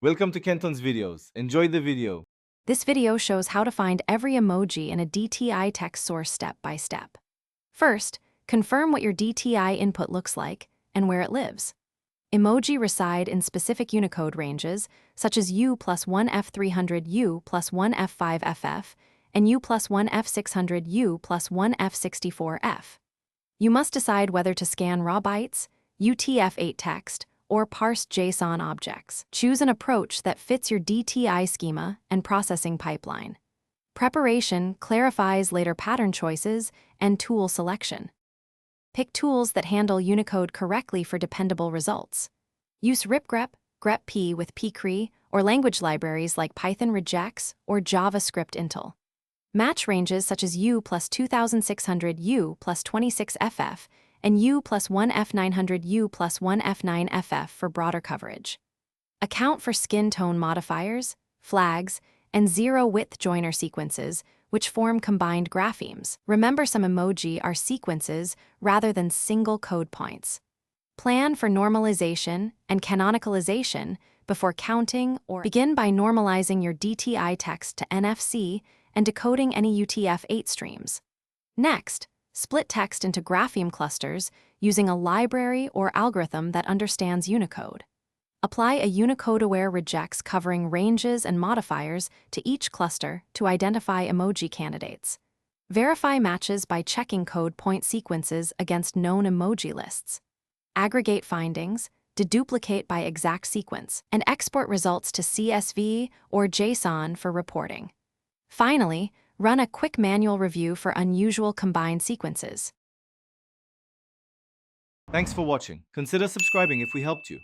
Welcome to Kenton's videos. Enjoy the video. This video shows how to find every emoji in a DTI text source step by step. First, confirm what your DTI input looks like and where it lives. Emoji reside in specific Unicode ranges, such as U plus 1F300 U plus 1F5FF and U plus 1F600 U plus 1F64F. You must decide whether to scan raw bytes, UTF-8 text, or parse JSON objects. Choose an approach that fits your DTI schema and processing pipeline. Preparation clarifies later pattern choices and tool selection. Pick tools that handle Unicode correctly for dependable results. Use ripgrep, grep-p with pcree, or language libraries like Python regex or JavaScript intel. Match ranges such as U plus 2600 U plus 26FF and U plus 1F900 U plus 1F9FF for broader coverage. Account for skin tone modifiers, flags, and zero-width joiner sequences, which form combined graphemes. Remember, some emoji are sequences rather than single code points. Plan for normalization and canonicalization before counting, or begin by normalizing your DTI text to NFC and decoding any UTF-8 streams. Next, split text into grapheme clusters using a library or algorithm that understands Unicode. Apply a Unicode-aware regex covering ranges and modifiers to each cluster to identify emoji candidates. Verify matches by checking code point sequences against known emoji lists. Aggregate findings, deduplicate by exact sequence, and export results to CSV or JSON for reporting. Finally, run a quick manual review for unusual combined sequences. Thanks for watching. Consider subscribing if we helped you.